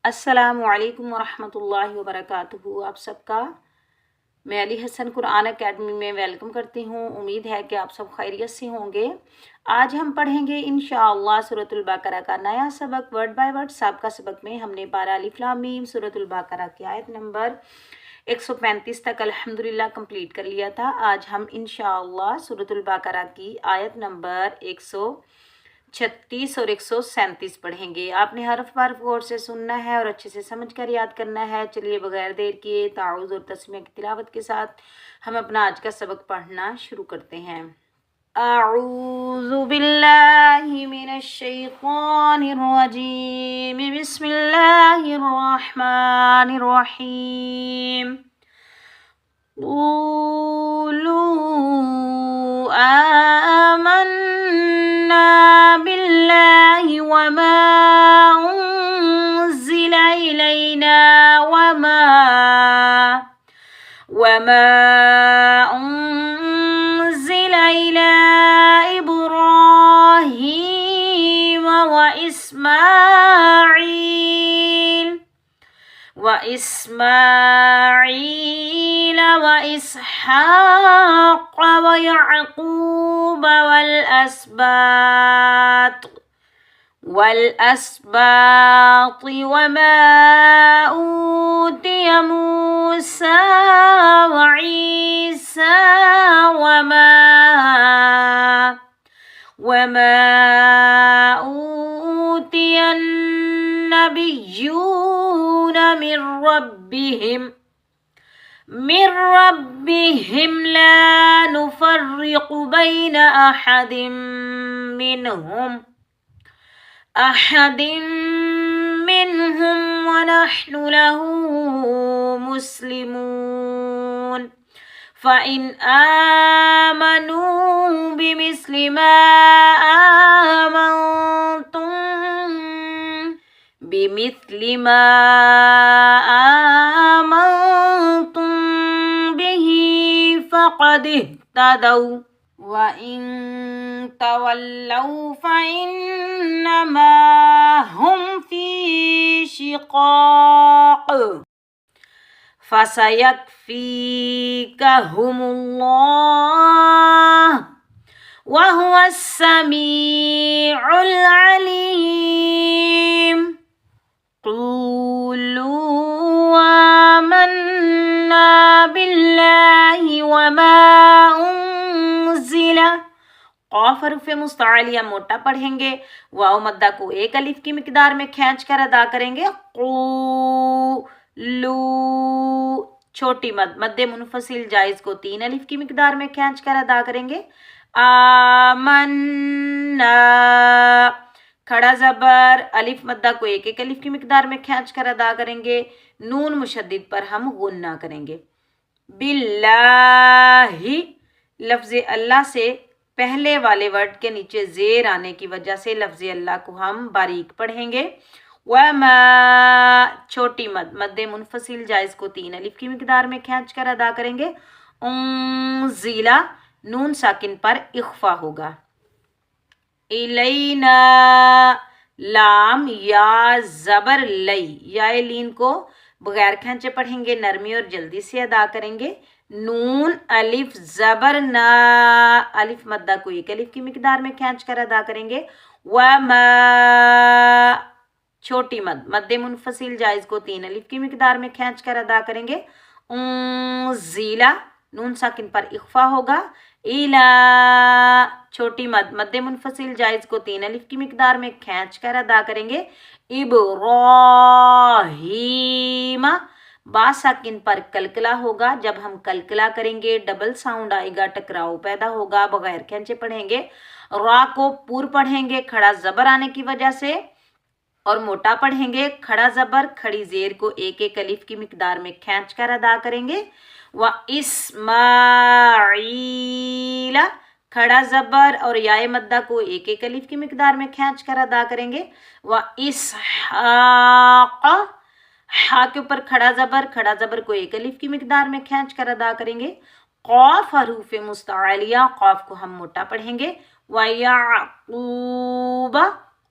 السلام علیکم ورحمۃ اللہ وبرکاتہ۔ آپ سب کا میں علی حسن قرآن اکیڈمی میں ویلکم کرتی ہوں۔ امید ہے کہ آپ سب خیریت سے ہوں گے۔ آج ہم پڑھیں گے انشاءاللہ سورۃ البقرہ کا نیا سبق ورڈ بائی ورڈ۔ سابقہ سبق میں ہم نے پارہ الف لام میم سورۃ البقرہ کی آیت نمبر 135 تک الحمدللہ کمپلیٹ کر لیا تھا۔ آج ہم انشاءاللہ سورۃ البقرہ کی آیت نمبر 136 اور 137 پڑھیں گے۔ آپ نے حرف بار غور سے سننا ہے اور اچھے سے سمجھ کر یاد کرنا ہے۔ چلیے بغیر دیر کیے تعوذ اور تسمیہ کی تلاوت کے ساتھ ہم اپنا آج کا سبق پڑھنا شروع کرتے ہیں۔ اعوذ باللہ من الشیطان الرجیم، بسم اللہ الرحمن الرحیم۔ قولوا آمنا بالله وما أنزل إلينا وما أنزل إلى إبراهيم وإسماعيل وإسحاق ويعقوب والأسباط وما أوتي موسى وعيسى وما أوتي النبيون من ربهم لا نفرق بين أحد منهم ونحن له مسلمون، فإن آمنوا بمثل ما آمنتم به فقد اهتدوا، وإن تولوا فإنما هم في شقاق فسيكفيكهم الله وهو السميع العليم۔ قولوا آمنا بالله وما أنزل، قاف حرف مستعلیہ موٹا پڑھیں گے، واو مدہ کو ایک الف کی مقدار میں کھینچ کر ادا کریں گے۔ قولو، چھوٹی مد منفصل جائز کو 3 الف کی مقدار میں کھینچ کر ادا کریں گے۔ آمنا، کھڑا زبر الف مدہ کو ایک الف کی مقدار میں کھینچ کر ادا کریں گے۔ نون مشدد پر ہم غنہ کریں گے۔ باللہ، لفظ اللہ سے پہلے والے ورڈ کے نیچے زیر آنے کی وجہ سے لفظ اللہ کو ہم باریک پڑھیں گے۔ وما، چھوٹی مد منفصل جائز کو 3 الف کی مقدار میں کھینچ کر ادا کریں گے۔ انزیلا، نون ساکن پر اخفا ہوگا۔ الینا، لام یا زبر لئی، یا لین کو بغیر کھینچے پڑھیں گے، نرمی اور جلدی سے ادا کریں گے۔ نون الف زبر نا، الف مدہ کو ایک الف کی مقدار میں کھینچ کر ادا کریں گے۔ وما، چھوٹی مد منفصل جائز کو 3 الف کی مقدار میں کھینچ کر ادا کریں گے۔ انزیلا، نون ساکن پر اخفا ہوگا۔ الا، چھوٹی مد منفصل جائز کو 3 الف کی مقدار میں کھینچ کر ادا کریں گے۔ ابراہیم، با ساکن پر کلکلا ہوگا، جب ہم کلکلا کریں گے ڈبل ساؤنڈ آئے گا، ٹکراؤ پیدا ہوگا، بغیر کھینچے پڑھیں گے۔ را کو پور پڑھیں گے کھڑا زبر آنے کی وجہ سے، اور موٹا پڑھیں گے، کھڑا زبر کھڑی زیر کو ایک الف کی مقدار میں کھینچ کر ادا کریں گے۔ واسماعیل، کھڑا زبر اور یائے مدہ کو ایک الف کی مقدار میں کھینچ کر ادا کریں گے۔ واسحاق، ہا کے اوپر کھڑا زبر کو ایک الف کی مقدار میں کھینچ کر ادا کریں گے۔ قاف حروف مستعلیہ، قاف کو ہم موٹا پڑھیں گے۔ وَيَعْقُوبَ،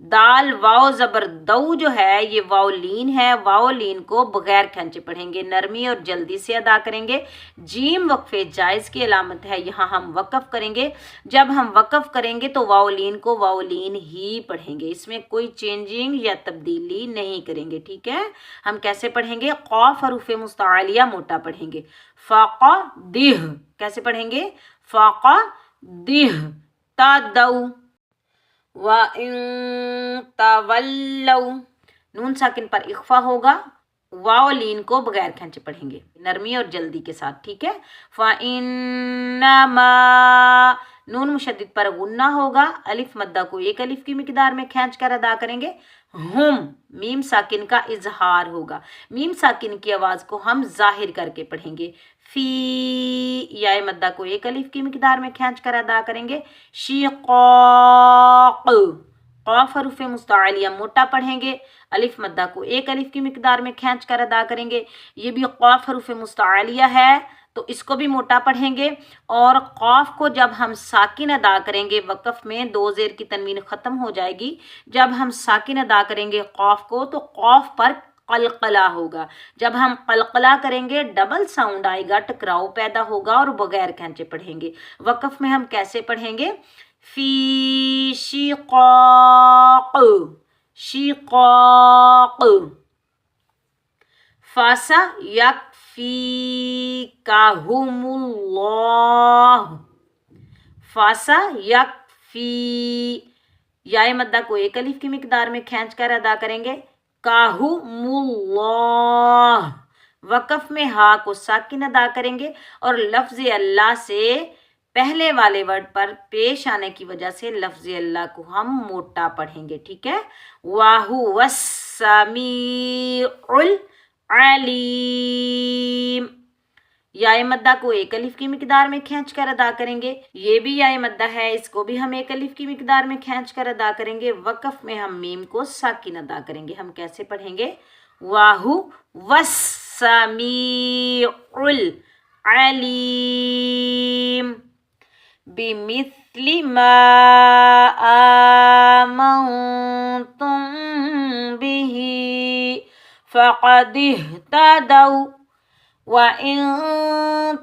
دال واو زبر دو جو ہے یہ واو لین ہے، واو لین کو بغیر کھینچے پڑھیں گے، نرمی اور جلدی سے ادا کریں گے۔ جیم وقفے جائز کی علامت ہے، یہاں ہم وقف کریں گے، جب ہم وقف کریں گے تو واو لین کو واو لین ہی پڑھیں گے، اس میں کوئی چینجنگ یا تبدیلی نہیں کریں گے، ٹھیک ہے۔ ہم کیسے پڑھیں گے؟ قاف حروف مستعلیہ موٹا پڑھیں گے، فاقہ دہ کیسے پڑھیں گے؟ فاقہ دہ، تادو وَإِن تَوَلَّوْا نون ساکن پر اخفا ہوگا، واو لین کو بغیر کھینچے پڑھیں گے، نرمی اور جلدی کے ساتھ، ٹھیک ہے۔ فَإِنَّمَا نون مشدد پر غنہ ہوگا، الف مدہ کو ایک الف کی مقدار میں کھینچ کر ادا کریں گے۔ ہم میم ساکن کا اظہار ہوگا، میم ساکن کی آواز کو ہم ظاہر کر کے پڑھیں گے۔ فی یا مدہ کو ایک الف کی مقدار میں کھینچ کر ادا کریں گے۔ شقاق قاف حروف مستعلیہ موٹا پڑھیں گے، الف مدہ کو ایک الف کی مقدار میں کھینچ کر ادا کریں گے، یہ بھی قاف حروف مستعلیہ ہے تو اس کو بھی موٹا پڑھیں گے۔ اور قاف کو جب ہم ساکن ادا کریں گے وقف میں دو زیر کی تنوین ختم ہو جائے گی، جب ہم ساکن ادا کریں گے قاف کو تو قاف پر قلقلہ ہوگا، جب ہم قلقلہ کریں گے ڈبل ساؤنڈ آئے گا، ٹکراؤ پیدا ہوگا اور بغیر کھینچے پڑھیں گے۔ وقف میں ہم کیسے پڑھیں گے؟ فی شقاق شقاق، فاسا یکفیکہم اللہ، فاسا یکفی یا مدہ کو ایک الف کی مقدار میں کھینچ کر ادا کریں گے، کہم اللہ، وقف میں ہا کو ساکن ادا کریں گے اور لفظ اللہ سے پہلے والے ورڈ پر پیش آنے کی وجہ سے لفظ اللہ کو ہم موٹا پڑھیں گے، ٹھیک ہے۔ وَهُوَ السَّمِيعُ الْعَلِيمُ، یا مدہ کو ایک الف کی مقدار میں کھینچ کر ادا کریں گے، یہ بھی یا مدہ ہے، اس کو بھی ہم ایک الف کی مقدار میں کھینچ کر ادا کریں گے۔ وقف میں ہم میم کو ساکن ادا کریں گے، ہم کیسے پڑھیں گے؟ وَهُوَ السَّمِيعُ الْعَلِيمُ، بِمِثْلِ مَا آمَنْتُمْ بِهِ فَقَدِ اهْتَدَوْا وَإِن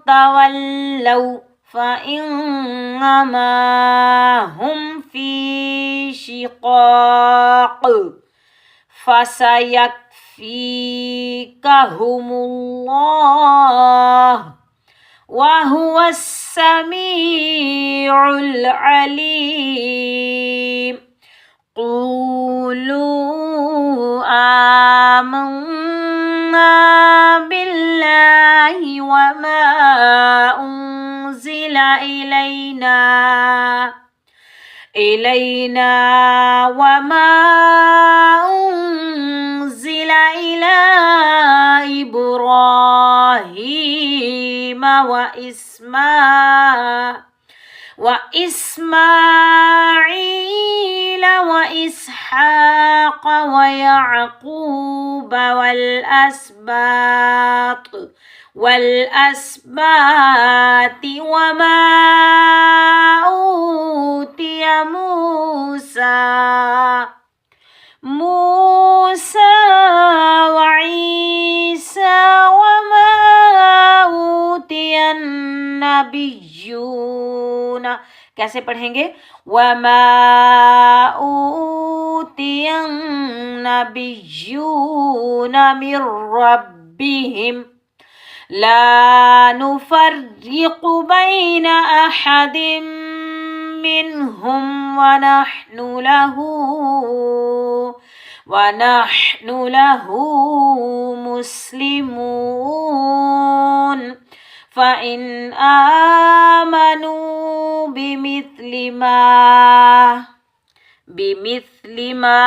تَوَلَّوْا فَإِنَّمَا هُمْ فِي شِقَاقٍ فَسَيَكْفِيكَهُمُ اللَّهُ وَهُوَ السَّمِيعُ الْعَلِيمُ۔ قُولُوا آمَنَّا بِاللَّهِ وَمَا أُنزِلَ إِلَيْنَا وَمَا أُنزِلَ إِلَى إِبْرَاهِيمَ وَإِسْمَاعِيلَ وَإِسْحَاقَ وَيَعْقُوبَ وَالْأَسْبَاطِ وَمَا أُوتِيَ موسى وعيسى وما أوتي النبيون، کیسے پڑھیں گے؟ وَمَا أُوتِيَ النَّبِيُّونَ مِن رَّبِّهِمْ لَا نُفَرِّقُ بَيْنَ أَحَدٍ مِّنْهُمْ وَنَحْنُ لَهُ مُسْلِمُونَ۔ فَإِنْ آمَنُوا بِمِثْلِ مَا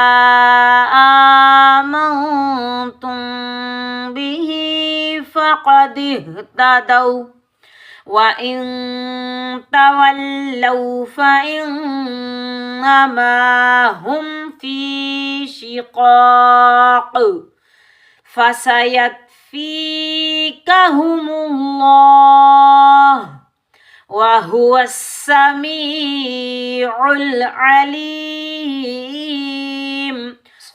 آمَنْتُمْ بِهِ فَقَدِ اهْتَدَوْا وَإِن تَوَلَّوْا فَإِنَّمَا هُمْ فِي شِقَاقٍ فَسَيَكْفِيكَهُمُ اللَّهُ وَهُوَ السَّمِيعُ الْعَلِيمُ۔